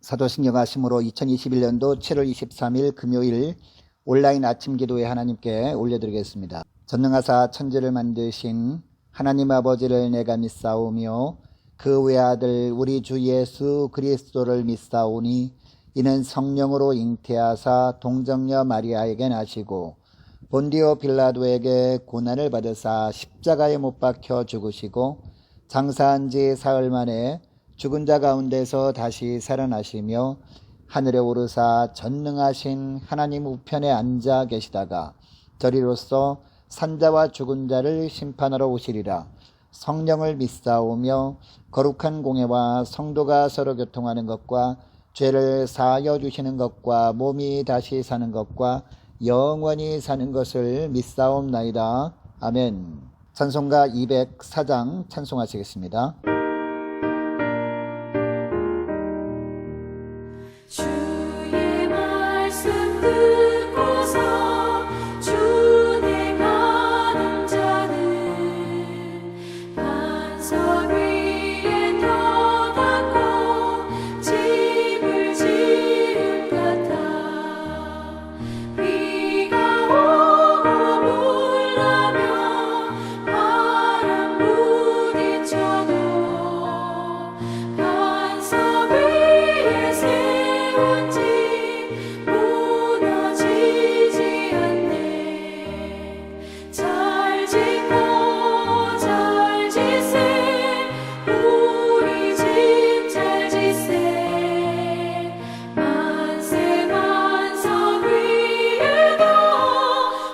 사도신경 하심으로 2021년도 7월 23일 금요일 온라인 아침 기도에 하나님께 올려드리겠습니다. 전능하사 천지를 만드신 하나님 아버지를 내가 믿사오며 그 외아들 우리 주 예수 그리스도를 믿사오니 이는 성령으로 잉태하사 동정녀 마리아에게 나시고 본디오 빌라도에게 고난을 받으사 십자가에 못 박혀 죽으시고 장사한 지 사흘 만에 죽은 자 가운데서 다시 살아나시며 하늘에 오르사 전능하신 하나님 우편에 앉아 계시다가 저리로서 산자와 죽은 자를 심판하러 오시리라. 성령을 믿사오며 거룩한 공회와 성도가 서로 교통하는 것과 죄를 사하여 주시는 것과 몸이 다시 사는 것과 영원히 사는 것을 믿사옵나이다. 아멘. 찬송가 204장 찬송하시겠습니다. 주의 말씀 듣고서 준행하는 자는 반석 위에 터닫고 집을 지은 같아. 비가 오고 물나며 바람 부딪혀도 반석 위에 세운 집 무너지지 않네. 잘 짓고 잘 짓세 우리 집 잘 짓세. 만세 반석 위에도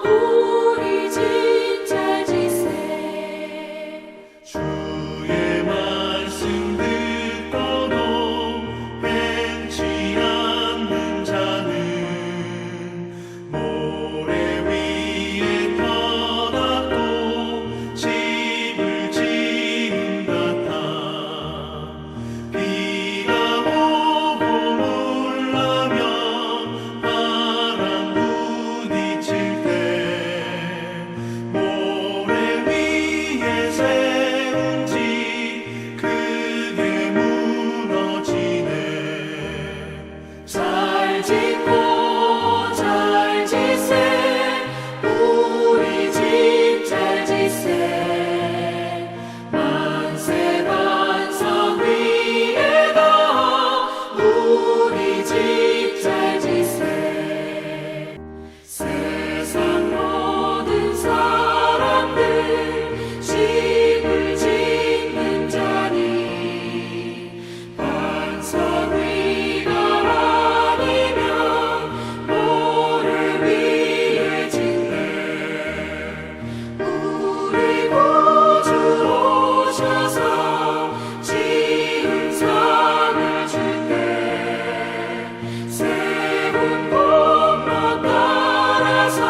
우리 집 잘 짓세. 주의 말씀 듣고도 행치 않는 자는 모래 위에 터닫고 집을 지은 같아. 비가 오고 물나며 바람 부딪힐 때 모래 위에 세운 집 크게 무너지네. 잘 짓고 잘 짓세 우리 집 잘 짓세. 만세 반석 위에도 우리 집 잘 짓세. 세상 모든 사람들 집을 짓는 자니 반석 위가 아니면 모래 위에 짓네. 우리 구주 오셔서 지은 상을 줄게. 세운 공로 따라서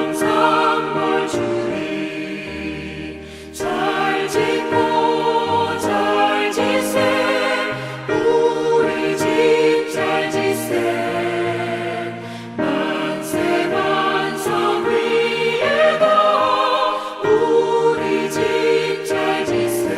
영영상벌 주리. 잘 짓고 잘 짓세 우리 집 잘 짓세. 만세 반석 위에도 우리 집 잘 짓세.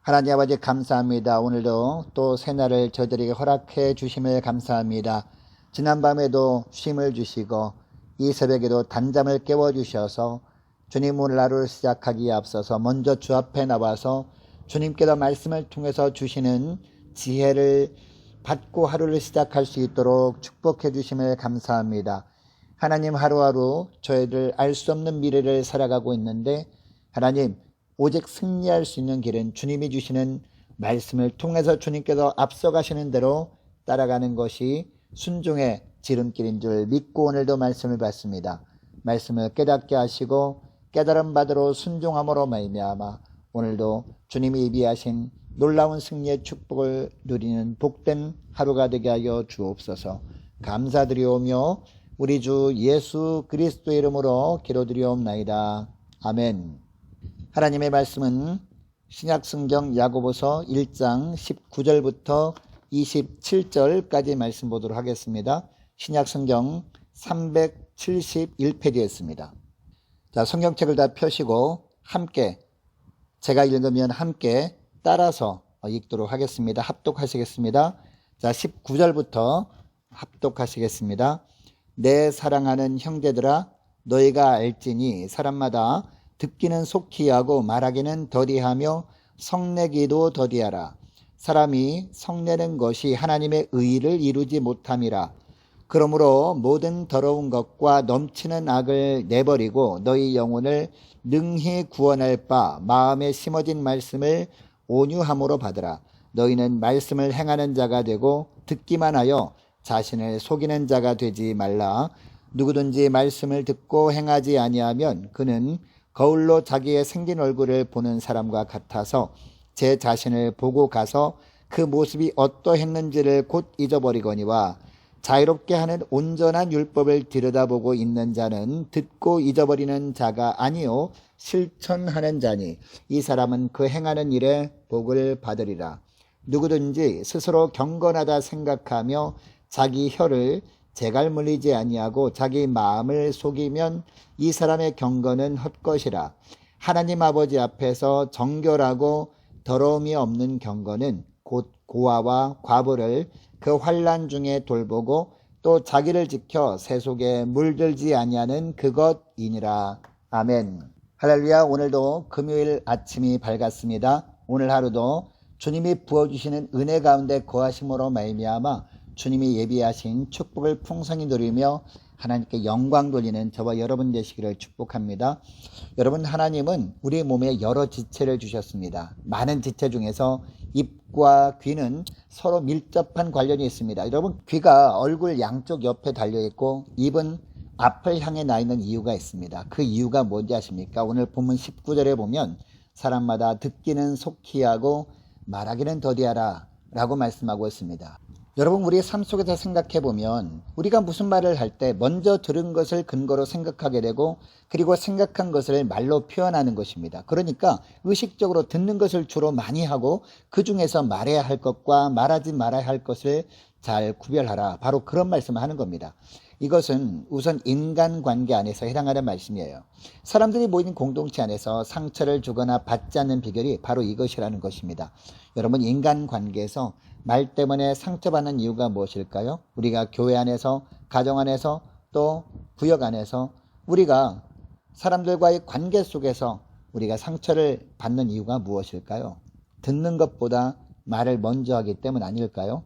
하나님 아버지 감사합니다. 오늘도 또 새날을 저희들에게 허락해 주심을 감사합니다. 지난밤에도 쉼을 주시고 이 새벽에도 단잠을 깨워주셔서 주님 오늘 하루를 시작하기에 앞서서 먼저 주 앞에 나와서 주님께서 말씀을 통해서 주시는 지혜를 받고 하루를 시작할 수 있도록 축복해 주심을 감사합니다. 하나님 하루하루 저희들 알 수 없는 미래를 살아가고 있는데 하나님 오직 승리할 수 있는 길은 주님이 주시는 말씀을 통해서 주님께서 앞서가시는 대로 따라가는 것이 순종의 지름길인 줄 믿고 오늘도 말씀을 받습니다. 말씀을 깨닫게 하시고 깨달음 받으러 순종함으로 말미암아 오늘도 주님이 예비하신 놀라운 승리의 축복을 누리는 복된 하루가 되게 하여 주옵소서. 감사드리오며 우리 주 예수 그리스도의 이름으로 기도드리옵나이다. 아멘. 하나님의 말씀은 신약성경 야고보서 1장 19절부터 27절까지 말씀 보도록 하겠습니다. 신약성경 371페이지에 있습니다. 자, 성경책을 다 펴시고 함께, 제가 읽으면 함께 따라서 읽도록 하겠습니다. 합독하시겠습니다. 자, 19절부터 합독하시겠습니다. 내 사랑하는 형제들아, 너희가 알지니 사람마다 듣기는 속히 하고 말하기는 더디하며 성내기도 더디하라. 사람이 성내는 것이 하나님의 의를 이루지 못함이라. 그러므로 모든 더러운 것과 넘치는 악을 내버리고 너희 영혼을 능히 구원할 바 마음에 심어진 말씀을 온유함으로 받으라. 너희는 말씀을 행하는 자가 되고 듣기만 하여 자신을 속이는 자가 되지 말라. 누구든지 말씀을 듣고 행하지 아니하면 그는 거울로 자기의 생긴 얼굴을 보는 사람과 같아서 제 자신을 보고 가서 그 모습이 어떠했는지를 곧 잊어버리거니와 자유롭게 하는 온전한 율법을 들여다보고 있는 자는 듣고 잊어버리는 자가 아니요 실천하는 자니 이 사람은 그 행하는 일에 복을 받으리라. 누구든지 스스로 경건하다 생각하며 자기 혀를 재갈 물리지 아니하고 자기 마음을 속이면 이 사람의 경건은 헛것이라. 하나님 아버지 앞에서 정결하고 더러움이 없는 경건은 곧 고아와 과부를 그 환난 중에 돌보고 또 자기를 지켜 새 속에 물들지 아니하는 그것이니라. 아멘. 할렐루야. 오늘도 금요일 아침이 밝았습니다. 오늘 하루도 주님이 부어주시는 은혜 가운데 거하심으로 말미암아 주님이 예비하신 축복을 풍성히 누리며 하나님께 영광 돌리는 저와 여러분 되시기를 축복합니다. 여러분, 하나님은 우리 몸에 여러 지체를 주셨습니다. 많은 지체 중에서 입과 귀는 서로 밀접한 관련이 있습니다. 여러분, 귀가 얼굴 양쪽 옆에 달려있고 입은 앞을 향해 나 있는 이유가 있습니다. 그 이유가 뭔지 아십니까? 오늘 본문 19절에 보면 사람마다 듣기는 속히 하고 말하기는 더디하라 라고 말씀하고 있습니다. 여러분, 우리 삶 속에서 생각해 보면 우리가 무슨 말을 할 때 먼저 들은 것을 근거로 생각하게 되고 그리고 생각한 것을 말로 표현하는 것입니다. 그러니까 의식적으로 듣는 것을 주로 많이 하고 그 중에서 말해야 할 것과 말하지 말아야 할 것을 잘 구별하라. 바로 그런 말씀을 하는 겁니다. 이것은 우선 인간관계 안에서 해당하는 말씀이에요. 사람들이 모인 공동체 안에서 상처를 주거나 받지 않는 비결이 바로 이것이라는 것입니다. 여러분, 인간관계에서 말 때문에 상처받는 이유가 무엇일까요? 우리가 교회 안에서, 가정 안에서, 또 구역 안에서 우리가 사람들과의 관계 속에서 우리가 상처를 받는 이유가 무엇일까요? 듣는 것보다 말을 먼저 하기 때문 아닐까요?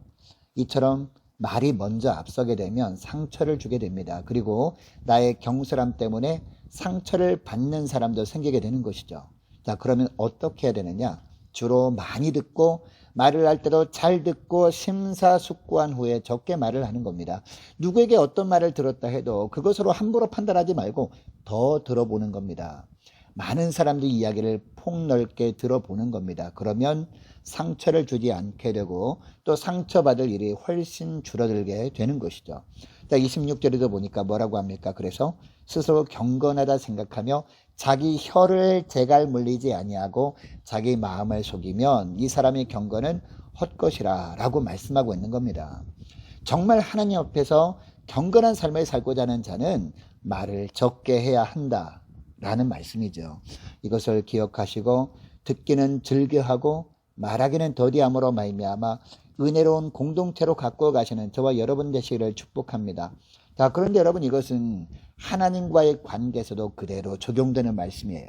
이처럼 말이 먼저 앞서게 되면 상처를 주게 됩니다. 그리고 나의 경솔함 때문에 상처를 받는 사람도 생기게 되는 것이죠. 자, 그러면 어떻게 해야 되느냐? 주로 많이 듣고 말을 할 때도 잘 듣고 심사숙고한 후에 적게 말을 하는 겁니다. 누구에게 어떤 말을 들었다 해도 그것으로 함부로 판단하지 말고 더 들어보는 겁니다. 많은 사람들이 이야기를 폭넓게 들어보는 겁니다. 그러면 상처를 주지 않게 되고 또 상처받을 일이 훨씬 줄어들게 되는 것이죠. 자, 26절에도 보니까 뭐라고 합니까? 그래서 스스로 경건하다 생각하며 자기 혀를 재갈 물리지 아니하고 자기 마음을 속이면 이 사람의 경건은 헛것이라 라고 말씀하고 있는 겁니다. 정말 하나님 앞에서 경건한 삶을 살고자 하는 자는 말을 적게 해야 한다 라는 말씀이죠. 이것을 기억하시고 듣기는 즐겨하고 말하기는 더디함으로 말미암아 은혜로운 공동체로 갖고 가시는 저와 여러분 되시기를 축복합니다. 자, 그런데 여러분, 이것은 하나님과의 관계에서도 그대로 적용되는 말씀이에요.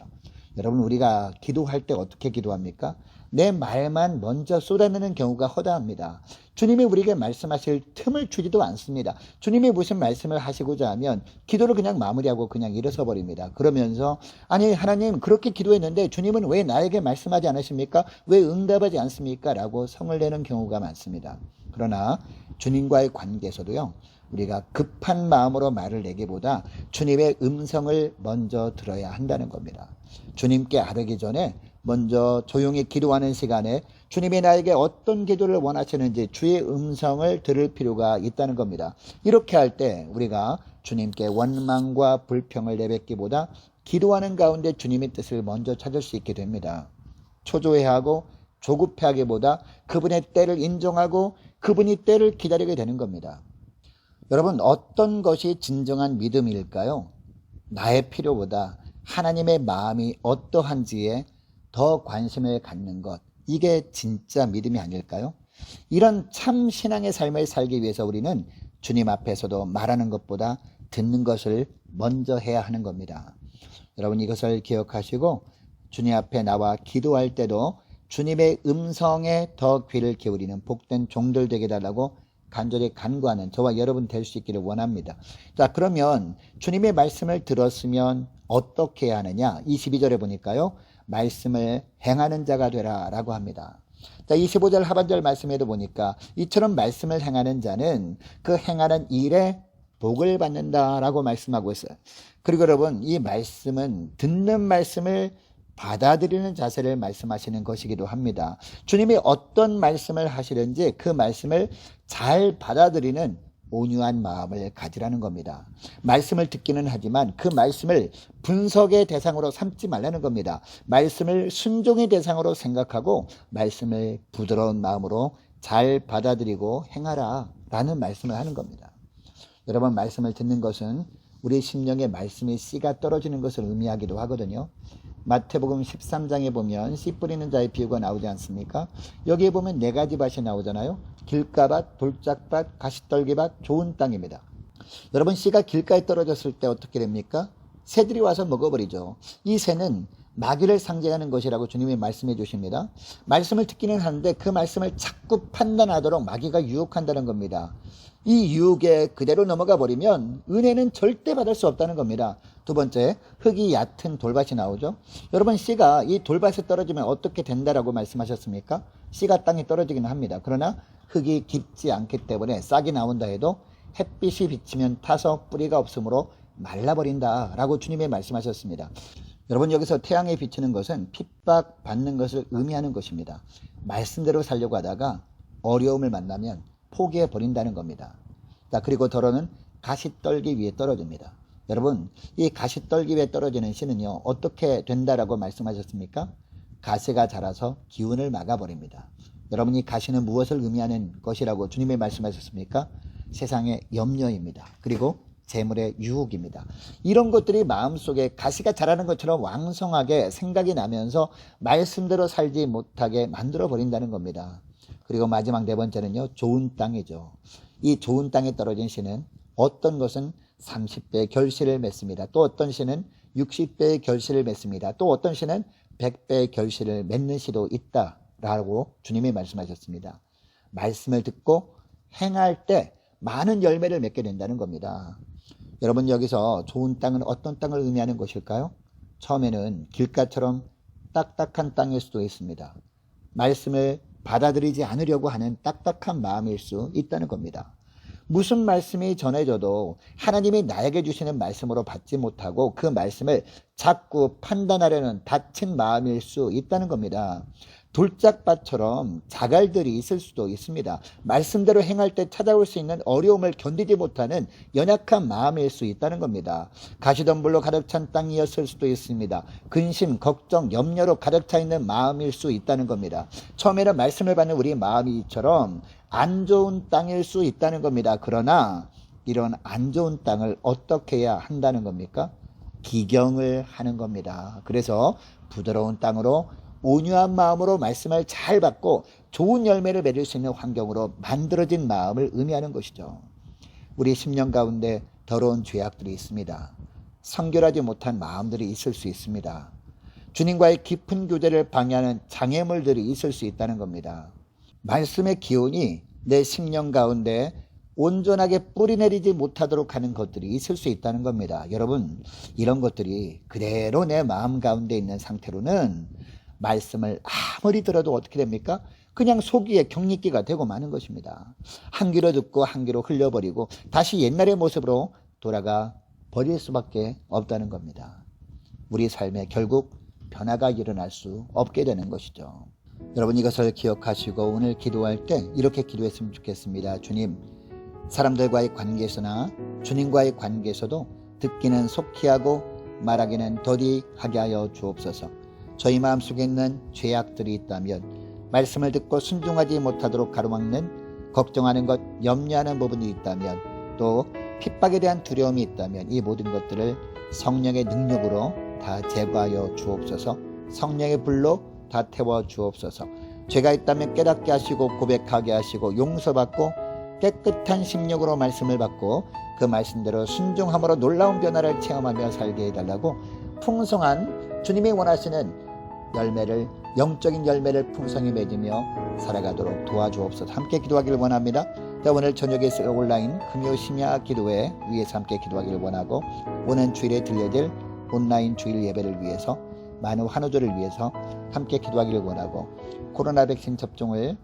여러분, 우리가 기도할 때 어떻게 기도합니까? 내 말만 먼저 쏟아내는 경우가 허다합니다. 주님이 우리에게 말씀하실 틈을 주지도 않습니다. 주님이 무슨 말씀을 하시고자 하면 기도를 그냥 마무리하고 그냥 일어서 버립니다. 그러면서 아니, 하나님 그렇게 기도했는데 주님은 왜 나에게 말씀하지 않으십니까? 왜 응답하지 않습니까? 라고 성을 내는 경우가 많습니다. 그러나 주님과의 관계에서도요, 우리가 급한 마음으로 말을 내기보다 주님의 음성을 먼저 들어야 한다는 겁니다. 주님께 아뢰기 전에 먼저 조용히 기도하는 시간에 주님이 나에게 어떤 기도를 원하시는지 주의 음성을 들을 필요가 있다는 겁니다. 이렇게 할 때 우리가 주님께 원망과 불평을 내뱉기보다 기도하는 가운데 주님의 뜻을 먼저 찾을 수 있게 됩니다. 초조해하고 조급해하기보다 그분의 때를 인정하고 그분이 때를 기다리게 되는 겁니다. 여러분, 어떤 것이 진정한 믿음일까요? 나의 필요보다 하나님의 마음이 어떠한지에 더 관심을 갖는 것, 이게 진짜 믿음이 아닐까요? 이런 참 신앙의 삶을 살기 위해서 우리는 주님 앞에서도 말하는 것보다 듣는 것을 먼저 해야 하는 겁니다. 여러분, 이것을 기억하시고 주님 앞에 나와 기도할 때도 주님의 음성에 더 귀를 기울이는 복된 종들 되게 달라고 간절히 간구하는 저와 여러분 될 수 있기를 원합니다. 자, 그러면 주님의 말씀을 들었으면 어떻게 해야 하느냐? 22절에 보니까요, 말씀을 행하는 자가 되라 라고 합니다. 자, 25절 하반절 말씀에도 보니까 이처럼 말씀을 행하는 자는 그 행하는 일에 복을 받는다라고 말씀하고 있어요. 그리고 여러분, 이 말씀은 듣는 말씀을 받아들이는 자세를 말씀하시는 것이기도 합니다. 주님이 어떤 말씀을 하시는지 그 말씀을 잘 받아들이는 온유한 마음을 가지라는 겁니다. 말씀을 듣기는 하지만 그 말씀을 분석의 대상으로 삼지 말라는 겁니다. 말씀을 순종의 대상으로 생각하고 말씀을 부드러운 마음으로 잘 받아들이고 행하라 라는 말씀을 하는 겁니다. 여러분, 말씀을 듣는 것은 우리 심령의 말씀의 씨가 떨어지는 것을 의미하기도 하거든요. 마태복음 13장에 보면 씨 뿌리는 자의 비유가 나오지 않습니까? 여기에 보면 4가지 밭이 나오잖아요. 길가밭, 돌짝밭, 가시떨기밭, 좋은 땅입니다. 여러분, 씨가 길가에 떨어졌을 때 어떻게 됩니까? 새들이 와서 먹어버리죠. 이 새는 마귀를 상징하는 것이라고 주님이 말씀해 주십니다. 말씀을 듣기는 하는데 그 말씀을 자꾸 판단하도록 마귀가 유혹한다는 겁니다. 이 유혹에 그대로 넘어가 버리면 은혜는 절대 받을 수 없다는 겁니다. 두 번째, 흙이 얕은 돌밭이 나오죠. 여러분, 씨가 이 돌밭에 떨어지면 어떻게 된다라고 말씀하셨습니까? 씨가 땅에 떨어지기는 합니다. 그러나 흙이 깊지 않기 때문에 싹이 나온다 해도 햇빛이 비치면 타서 뿌리가 없으므로 말라버린다라고 주님이 말씀하셨습니다. 여러분, 여기서 태양에 비치는 것은 핍박받는 것을 의미하는 것입니다. 말씀대로 살려고 하다가 어려움을 만나면 포기해 버린다는 겁니다. 자, 그리고 더러는 가시떨기 위에 떨어집니다. 여러분, 이 가시떨기 위에 떨어지는 씨는요, 어떻게 된다라고 말씀하셨습니까? 가시가 자라서 기운을 막아버립니다. 여러분, 이 가시는 무엇을 의미하는 것이라고 주님이 말씀하셨습니까? 세상의 염려입니다. 그리고 재물의 유혹입니다. 이런 것들이 마음속에 가시가 자라는 것처럼 왕성하게 생각이 나면서 말씀대로 살지 못하게 만들어 버린다는 겁니다. 그리고 마지막 4번째는요, 좋은 땅이죠. 이 좋은 땅에 떨어진 씨는 어떤 것은 30배의 결실을 맺습니다. 또 어떤 씨는 60배의 결실을 맺습니다. 또 어떤 씨는 100배의 결실을 맺는 씨도 있다라고 주님이 말씀하셨습니다. 말씀을 듣고 행할 때 많은 열매를 맺게 된다는 겁니다. 여러분, 여기서 좋은 땅은 어떤 땅을 의미하는 것일까요? 처음에는 길가처럼 딱딱한 땅일 수도 있습니다. 말씀을 받아들이지 않으려고 하는 딱딱한 마음일 수 있다는 겁니다. 무슨 말씀이 전해져도 하나님이 나에게 주시는 말씀으로 받지 못하고 그 말씀을 자꾸 판단하려는 닫힌 마음일 수 있다는 겁니다. 돌짝밭처럼 자갈들이 있을 수도 있습니다. 말씀대로 행할 때 찾아올 수 있는 어려움을 견디지 못하는 연약한 마음일 수 있다는 겁니다. 가시덤불로 가득 찬 땅이었을 수도 있습니다. 근심, 걱정, 염려로 가득 차 있는 마음일 수 있다는 겁니다. 처음에는 말씀을 받는 우리 마음이 이처럼 안 좋은 땅일 수 있다는 겁니다. 그러나 이런 안 좋은 땅을 어떻게 해야 한다는 겁니까? 기경을 하는 겁니다. 그래서 부드러운 땅으로 온유한 마음으로 말씀을 잘 받고 좋은 열매를 맺을 수 있는 환경으로 만들어진 마음을 의미하는 것이죠. 우리 심령 가운데 더러운 죄악들이 있습니다. 성결하지 못한 마음들이 있을 수 있습니다. 주님과의 깊은 교제를 방해하는 장애물들이 있을 수 있다는 겁니다. 말씀의 기운이 내 심령 가운데 온전하게 뿌리내리지 못하도록 하는 것들이 있을 수 있다는 겁니다. 여러분, 이런 것들이 그대로 내 마음 가운데 있는 상태로는 말씀을 아무리 들어도 어떻게 됩니까? 그냥 속이에 격리기가 되고 마는 것입니다. 한 귀로 듣고 한 귀로 흘려버리고 다시 옛날의 모습으로 돌아가 버릴 수밖에 없다는 겁니다. 우리 삶에 결국 변화가 일어날 수 없게 되는 것이죠. 여러분, 이것을 기억하시고 오늘 기도할 때 이렇게 기도했으면 좋겠습니다. 주님, 사람들과의 관계에서나 주님과의 관계에서도 듣기는 속히 하고 말하기는 더디하게 하여 주옵소서. 저희 마음속에 있는 죄악들이 있다면, 말씀을 듣고 순종하지 못하도록 가로막는 걱정하는 것, 염려하는 부분이 있다면, 또 핍박에 대한 두려움이 있다면 이 모든 것들을 성령의 능력으로 다 제거하여 주옵소서. 성령의 불로 다 태워 주옵소서. 죄가 있다면 깨닫게 하시고 고백하게 하시고 용서받고 깨끗한 심령으로 말씀을 받고 그 말씀대로 순종함으로 놀라운 변화를 체험하며 살게 해달라고 풍성한 주님이 원하시는 열매를, 영적인 열매를 풍성히 맺으며 살아가도록 도와주옵소서. 함께 기도하기를 원합니다. 오늘 저녁에 있을 온라인 금요 심야 기도회 위해서 함께 기도하기를 원하고, 오는 주일에 들려질 온라인 주일 예배를 위해서, 많은 환우들을 위해서 함께 기도하기를 원하고, 코로나 백신 접종을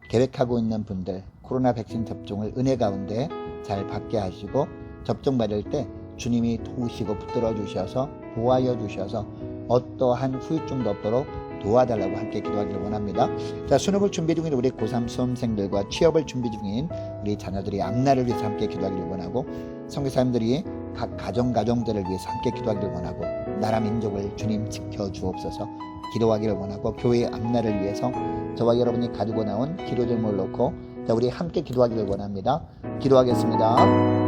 계획하고 있는 분들, 코로나 백신 접종을 은혜 가운데 잘 받게 하시고, 접종 받을 때 주님이 도우시고 붙들어 주셔서 보호하여 주셔서 어떠한 후유증도 없도록 도와달라고 함께 기도하기를 원합니다. 자, 수능을 준비 중인 우리 고3 수험생들과 취업을 준비 중인 우리 자녀들이 앞날을 위해서 함께 기도하기를 원하고, 선교사님들이 각 가정들을 위해서 함께 기도하기를 원하고, 나라 민족을 주님 지켜 주옵소서 기도하기를 원하고, 교회의 앞날을 위해서 저와 여러분이 가지고 나온 기도 제목을 놓고 우리 함께 기도하기를 원합니다. 기도하겠습니다.